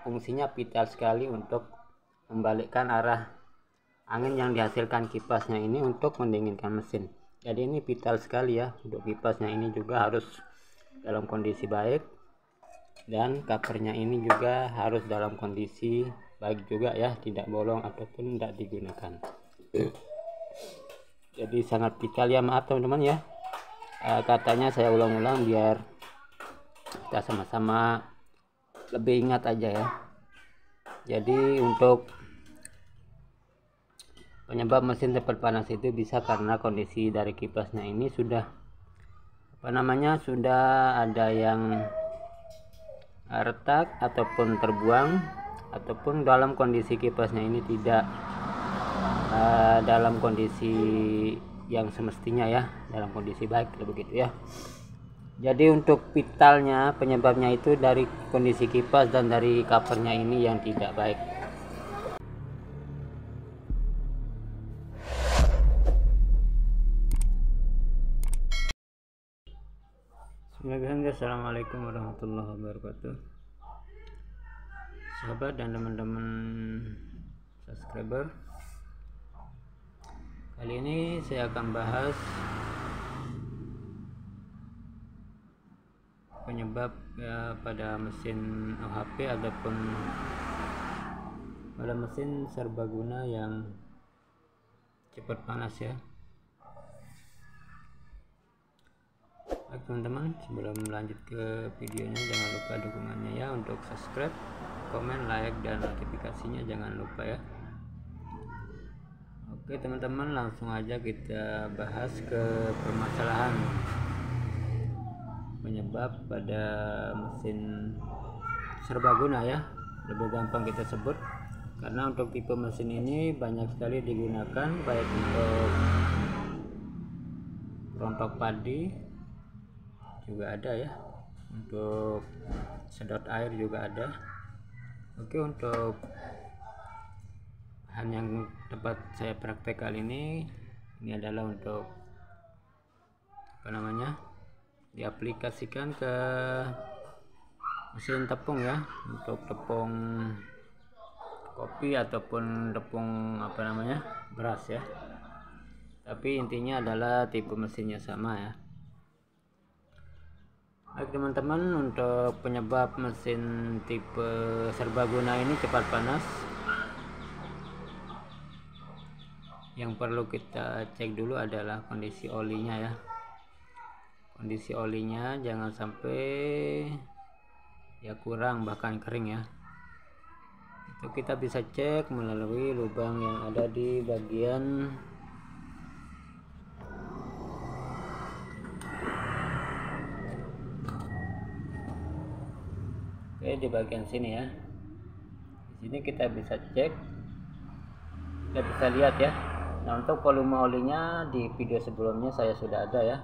fungsinya vital sekali untuk membalikkan arah angin yang dihasilkan kipasnya ini untuk mendinginkan mesin. Jadi ini vital sekali ya, untuk kipasnya ini juga harus dalam kondisi baik, dan covernya ini juga harus dalam kondisi baik juga ya, tidak bolong ataupun tidak digunakan. Jadi sangat vital ya, maaf teman-teman ya, katanya saya ulang-ulang biar kita sama-sama lebih ingat aja ya. Jadi untuk penyebab mesin cepat panas itu bisa karena kondisi dari kipasnya ini sudah sudah ada yang retak ataupun terbuang, ataupun dalam kondisi kipasnya ini tidak dalam kondisi yang semestinya ya, dalam kondisi baik begitu ya. Jadi untuk vitalnya, penyebabnya itu dari kondisi kipas dan dari covernya ini yang tidak baik. Assalamualaikum warahmatullahi wabarakatuh, sahabat dan teman-teman subscriber. Kali ini saya akan bahas penyebab pada mesin OHP ataupun pada mesin serbaguna yang cepat panas ya. Baik teman-teman, sebelum lanjut ke videonya jangan lupa dukungannya ya, untuk subscribe, komen, like, dan notifikasinya jangan lupa ya. Oke teman-teman, langsung aja kita bahas ke permasalahan penyebab pada mesin serbaguna ya, lebih gampang kita sebut, karena untuk tipe mesin ini banyak sekali digunakan, baik untuk rontok padi juga ada ya, untuk sedot air juga ada. Oke, untuk bahan yang tepat saya praktek kali ini adalah untuk diaplikasikan ke mesin tepung ya, untuk tepung kopi ataupun tepung beras ya, tapi intinya adalah tipe mesinnya sama ya. Baik teman-teman, untuk penyebab mesin tipe serbaguna ini cepat panas, yang perlu kita cek dulu adalah kondisi olinya ya. Kondisi olinya jangan sampai ya kurang, bahkan kering ya. Itu kita bisa cek melalui lubang yang ada di bagian di bagian sini ya. Di sini kita bisa cek, kita bisa lihat ya. Nah, untuk volume olinya di video sebelumnya saya sudah ada ya.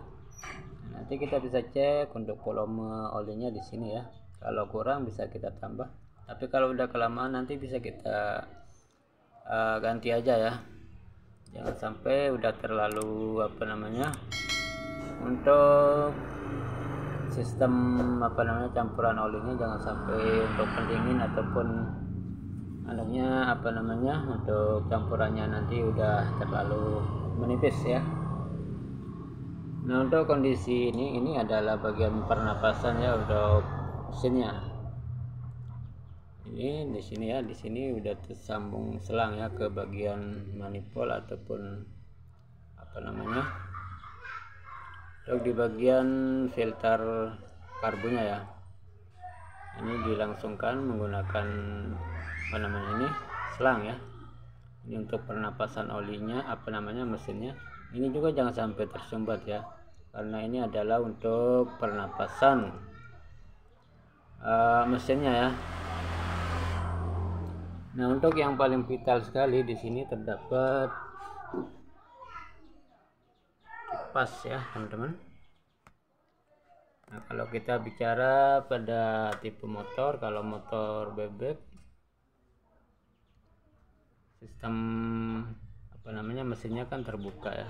Nanti kita bisa cek untuk volume olinya di sini ya. Kalau kurang bisa kita tambah, tapi kalau udah kelamaan nanti bisa kita ganti aja ya. Jangan sampai udah terlalu untuk sistem campuran olinya, jangan sampai untuk pendingin ataupun untuk campurannya nanti udah terlalu menipis ya. Nah, untuk kondisi ini adalah bagian pernapasan ya untuk mesinnya. Ini di sini ya, di sini udah tersambung selang ya ke bagian manifold ataupun untuk di bagian filter karbunya ya. Ini dilangsungkan menggunakan selang ya. Ini untuk pernapasan olinya mesinnya. Ini juga jangan sampai tersumbat ya, karena ini adalah untuk pernapasan mesinnya ya. Nah, untuk yang paling vital sekali di sini terdapat kipas ya teman-teman. Nah, kalau kita bicara pada tipe motor, kalau motor bebek sistem mesinnya kan terbuka ya.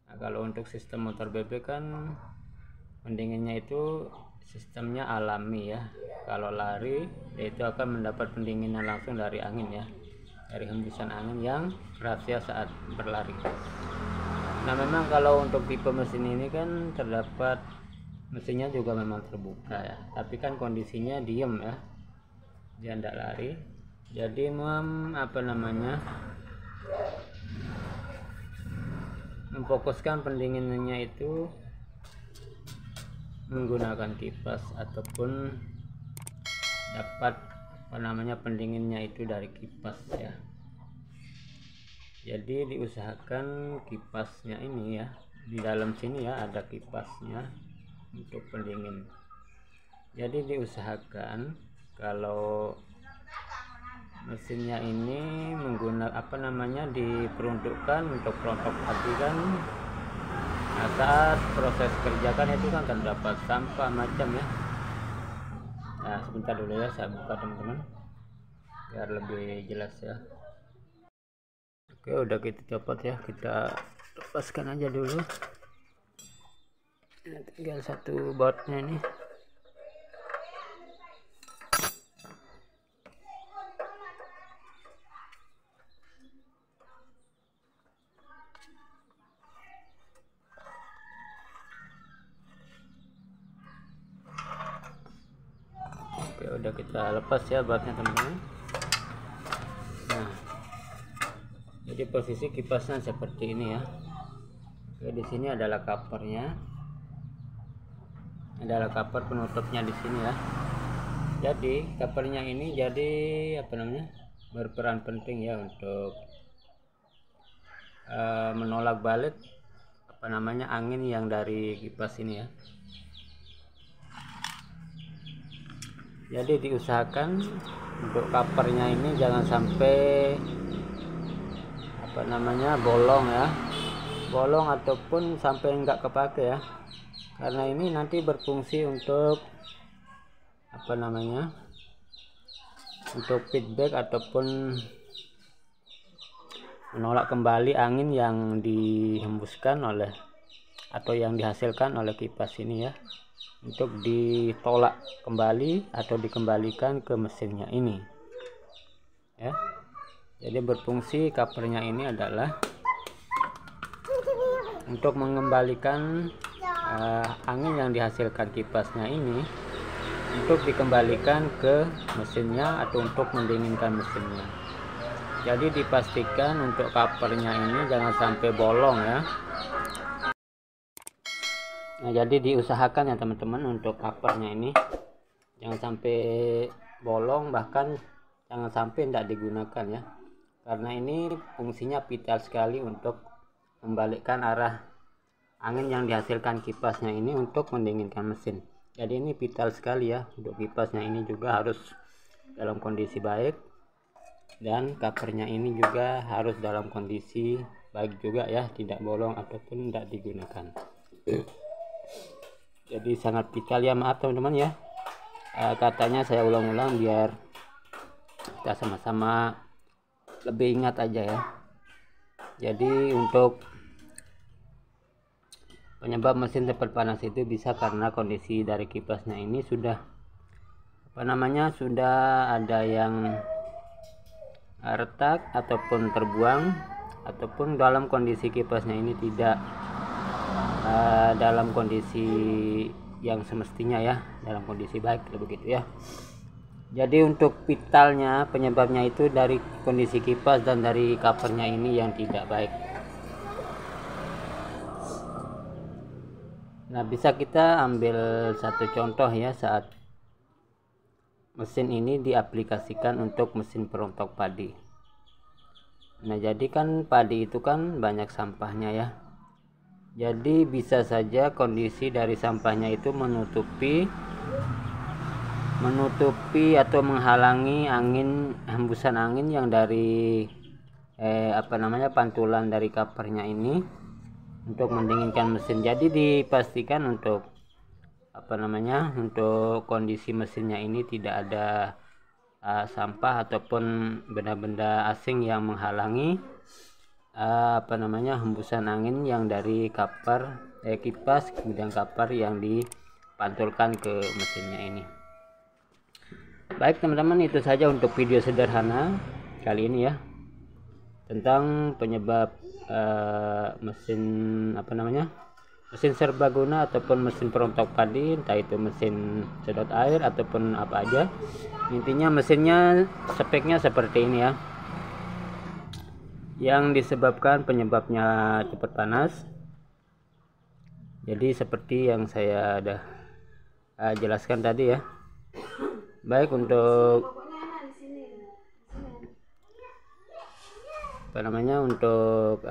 Nah, kalau untuk sistem motor bebek kan pendinginnya itu sistemnya alami ya. Kalau lari itu akan mendapat pendinginan langsung dari angin ya, dari hembusan angin yang rahasia saat berlari. Nah memang kalau untuk tipe mesin ini kan terdapat, mesinnya juga memang terbuka ya, tapi kan kondisinya diem ya, dia tidak lari. Jadi memfokuskan pendinginannya itu menggunakan kipas ataupun dapat pendinginnya itu dari kipas ya. Jadi diusahakan kipasnya ini ya, di dalam sini ya ada kipasnya untuk pendingin. Jadi diusahakan kalau mesinnya ini menggunakan diperuntukkan untuk rontok padi kan. Nah, saat proses kerjakan itu kan terdapat sampah macam ya. Nah sebentar dulu ya, saya buka teman-teman biar lebih jelas ya. Oke, udah kita copot ya, kita lepaskan aja dulu. Nah, tinggal satu bautnya ini. Oke, udah kita lepas ya bautnya teman-teman. Nah, jadi posisi kipasnya seperti ini ya. Oke, di sini adalah covernya, adalah cover penutupnya di sini ya. Jadi covernya ini berperan penting ya untuk menolak balik angin yang dari kipas ini ya. Jadi diusahakan untuk covernya ini jangan sampai bolong ataupun sampai enggak kepake ya, karena ini nanti berfungsi untuk untuk feedback ataupun menolak kembali angin yang dihembuskan oleh atau yang dihasilkan oleh kipas ini ya, untuk ditolak kembali atau dikembalikan ke mesinnya ini ya. Jadi berfungsi covernya ini adalah untuk mengembalikan angin yang dihasilkan kipasnya ini untuk dikembalikan ke mesinnya atau untuk mendinginkan mesinnya. Jadi dipastikan untuk covernya ini jangan sampai bolong ya. Nah jadi diusahakan ya teman-teman untuk covernya ini jangan sampai bolong, bahkan jangan sampai tidak digunakan ya, karena ini fungsinya vital sekali untuk membalikkan arah angin yang dihasilkan kipasnya ini untuk mendinginkan mesin. Jadi ini vital sekali ya, untuk kipasnya ini juga harus dalam kondisi baik dan covernya ini juga harus dalam kondisi baik juga ya, tidak bolong ataupun tidak digunakan. Jadi sangat vital ya, maaf teman-teman ya, katanya saya ulang-ulang biar kita sama-sama lebih ingat aja ya. Jadi untuk penyebab mesin cepat panas itu bisa karena kondisi dari kipasnya ini sudah sudah ada yang retak ataupun terbuang, ataupun dalam kondisi kipasnya ini tidak dalam kondisi yang semestinya ya, dalam kondisi baik begitu ya. Jadi untuk vitalnya penyebabnya itu dari kondisi kipas dan dari covernya ini yang tidak baik. Nah bisa kita ambil satu contoh ya, saat mesin ini diaplikasikan untuk mesin perontok padi. Nah jadi kan padi itu kan banyak sampahnya ya. Jadi bisa saja kondisi dari sampahnya itu menutupi atau menghalangi hembusan angin yang dari pantulan dari covernya ini untuk mendinginkan mesin. Jadi dipastikan untuk untuk kondisi mesinnya ini tidak ada sampah ataupun benda-benda asing yang menghalangi hembusan angin yang dari kipas kemudian cover yang pantulkan ke mesinnya ini. Baik teman-teman, itu saja untuk video sederhana kali ini ya, tentang penyebab mesin mesin serbaguna ataupun mesin perontok padi, entah itu mesin sedot air ataupun apa aja. Intinya mesinnya speknya seperti ini ya, yang disebabkan penyebabnya cepat panas. Jadi seperti yang saya ada jelaskan tadi ya. Baik, untuk untuk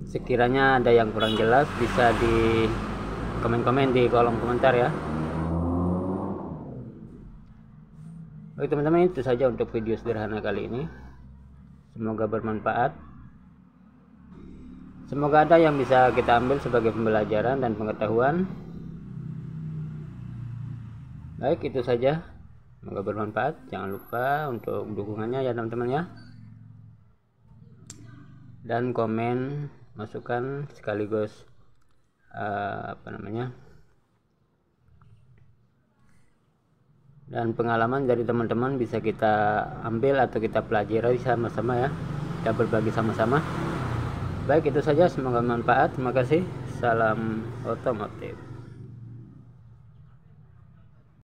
sekiranya ada yang kurang jelas bisa di komen-komen di kolom komentar ya. Oke teman-teman, itu saja untuk video sederhana kali ini. Semoga bermanfaat. Semoga ada yang bisa kita ambil sebagai pembelajaran dan pengetahuan. Baik, itu saja. Semoga bermanfaat. Jangan lupa untuk dukungannya ya teman-teman ya. Dan komen, masukan sekaligus dan pengalaman dari teman-teman bisa kita ambil atau kita pelajari sama-sama ya. Kita berbagi sama-sama. Baik, itu saja. Semoga bermanfaat. Terima kasih. Salam otomotif.